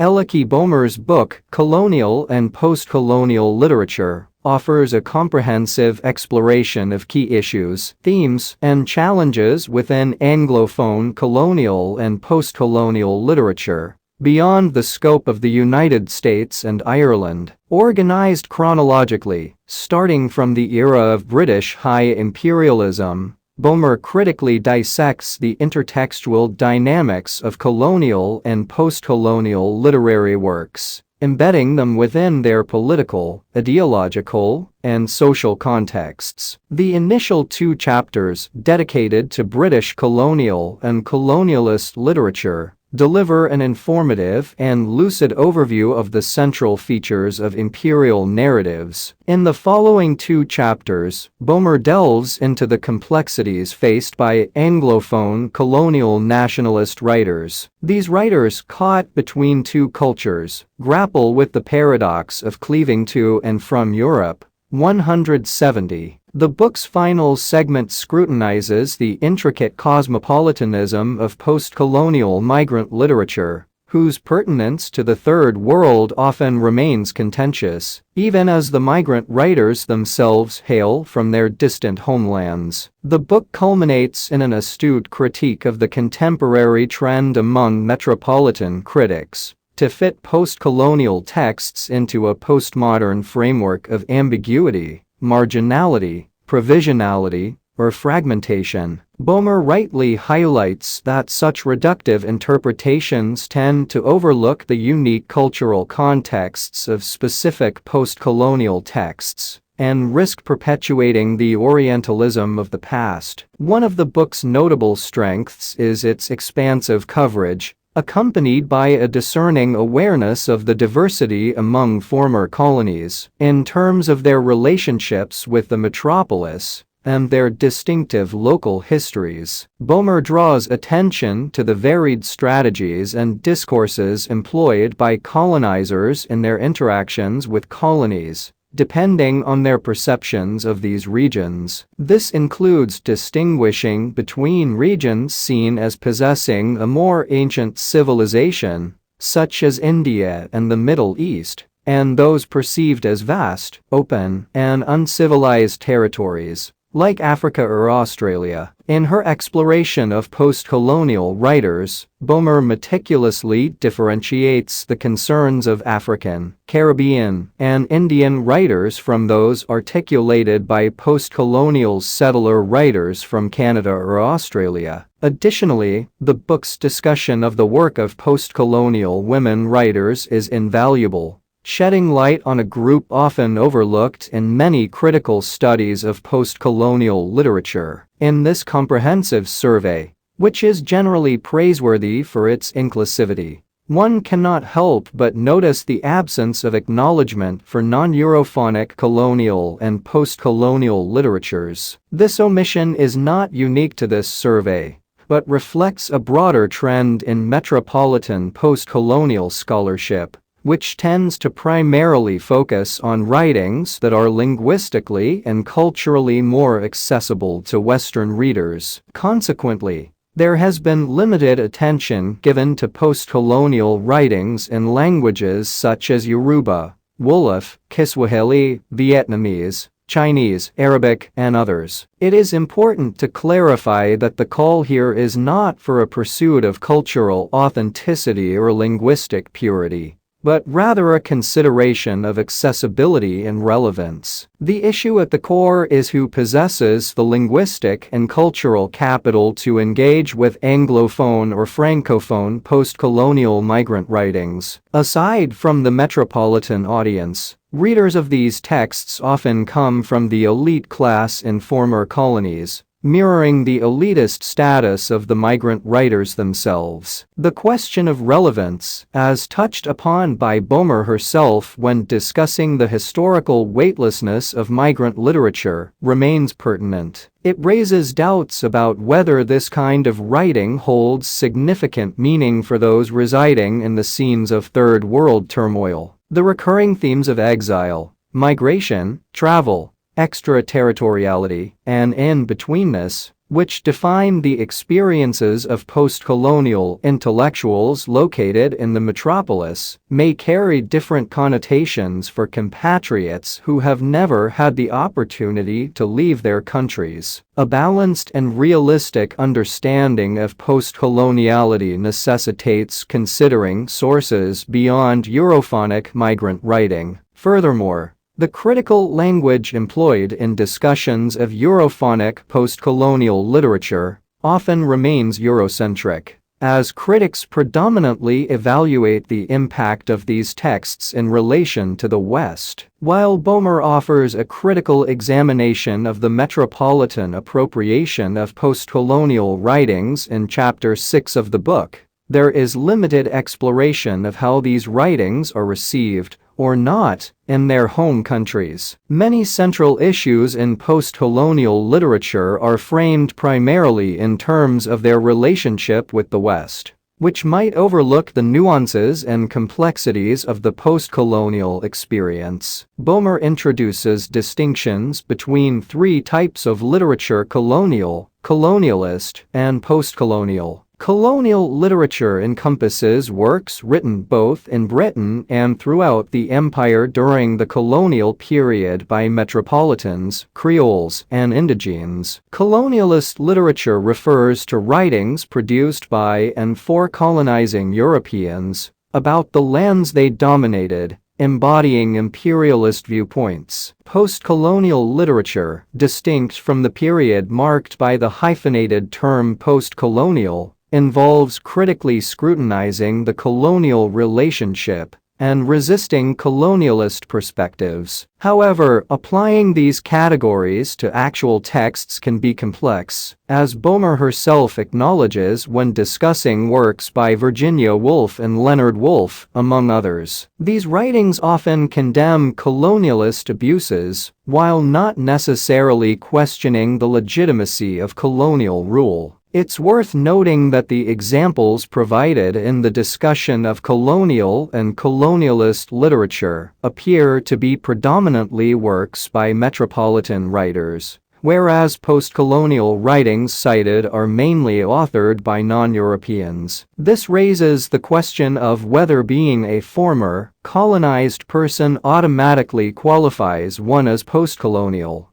Elleke Boehmer's book, Colonial and Postcolonial Literature, offers a comprehensive exploration of key issues, themes, and challenges within Anglophone colonial and postcolonial literature, beyond the scope of the United States and Ireland. Organized chronologically, starting from the era of British high imperialism, Bowmer critically dissects the intertextual dynamics of colonial and postcolonial literary works, embedding them within their political, ideological, and social contexts. The initial 2 chapters, dedicated to British colonial and colonialist literature, deliver an informative and lucid overview of the central features of imperial narratives. In the following 2 chapters, Bowmer delves into the complexities faced by Anglophone colonial nationalist writers. These writers, caught between 2 cultures, grapple with the paradox of cleaving to and from Europe. 170. The book's final segment scrutinizes the intricate cosmopolitanism of post-colonial migrant literature, whose pertinence to the Third World often remains contentious, even as the migrant writers themselves hail from their distant homelands. The book culminates in an astute critique of the contemporary trend among metropolitan critics to fit post-colonial texts into a postmodern framework of ambiguity, marginality, provisionality, or fragmentation. Bowmer rightly highlights that such reductive interpretations tend to overlook the unique cultural contexts of specific post-colonial texts and risk perpetuating the Orientalism of the past. One of the book's notable strengths is its expansive coverage, accompanied by a discerning awareness of the diversity among former colonies in terms of their relationships with the metropolis and their distinctive local histories. Bowmer draws attention to the varied strategies and discourses employed by colonizers in their interactions with colonies, depending on their perceptions of these regions. This includes distinguishing between regions seen as possessing a more ancient civilization, such as India and the Middle East, and those perceived as vast, open, and uncivilized territories, like Africa or Australia. In her exploration of post-colonial writers, Bowmer meticulously differentiates the concerns of African, Caribbean, and Indian writers from those articulated by post-colonial settler writers from Canada or Australia. Additionally, the book's discussion of the work of post-colonial women writers is invaluable, shedding light on a group often overlooked in many critical studies of post-colonial literature. In this comprehensive survey, which is generally praiseworthy for its inclusivity, one cannot help but notice the absence of acknowledgement for non-Europhonic colonial and post-colonial literatures. This omission is not unique to this survey, but reflects a broader trend in metropolitan post-colonial scholarship, which tends to primarily focus on writings that are linguistically and culturally more accessible to Western readers. Consequently, there has been limited attention given to post-colonial writings in languages such as Yoruba, Wolof, Kiswahili, Vietnamese, Chinese, Arabic, and others. It is important to clarify that the call here is not for a pursuit of cultural authenticity or linguistic purity, but rather a consideration of accessibility and relevance. The issue at the core is who possesses the linguistic and cultural capital to engage with Anglophone or Francophone post-colonial migrant writings. Aside from the metropolitan audience, readers of these texts often come from the elite class in former colonies, mirroring the elitist status of the migrant writers themselves. The question of relevance, as touched upon by Bowmer herself when discussing the historical weightlessness of migrant literature, remains pertinent. It raises doubts about whether this kind of writing holds significant meaning for those residing in the scenes of Third World turmoil. The recurring themes of exile, migration, travel, extraterritoriality, and in-betweenness which define the experiences of post-colonial intellectuals located in the metropolis, may carry different connotations for compatriots who have never had the opportunity to leave their countries. A balanced and realistic understanding of post-coloniality necessitates considering sources beyond Europhonic migrant writing. Furthermore, the critical language employed in discussions of Europhonic post-colonial literature often remains Eurocentric, as critics predominantly evaluate the impact of these texts in relation to the West. While Bowmer offers a critical examination of the metropolitan appropriation of post-colonial writings in Chapter 6 of the book, there is limited exploration of how these writings are received or not in their home countries. Many central issues in post-colonial literature are framed primarily in terms of their relationship with the West, which might overlook the nuances and complexities of the post-colonial experience. Bowmer introduces distinctions between three types of literature: colonial, colonialist, and post-colonial. Colonial literature encompasses works written both in Britain and throughout the empire during the colonial period by metropolitans, Creoles, and indigenes. Colonialist literature refers to writings produced by and for colonizing Europeans about the lands they dominated, embodying imperialist viewpoints. Post-colonial literature, distinct from the period marked by the hyphenated term post-colonial, involves critically scrutinizing the colonial relationship and resisting colonialist perspectives. However, applying these categories to actual texts can be complex, as Bowmer herself acknowledges when discussing works by Virginia Woolf and Leonard Woolf, among others. These writings often condemn colonialist abuses, while not necessarily questioning the legitimacy of colonial rule. It's worth noting that the examples provided in the discussion of colonial and colonialist literature appear to be predominantly works by metropolitan writers, whereas post-colonial writings cited are mainly authored by non-Europeans. This raises the question of whether being a former, colonized person automatically qualifies one as post-colonial.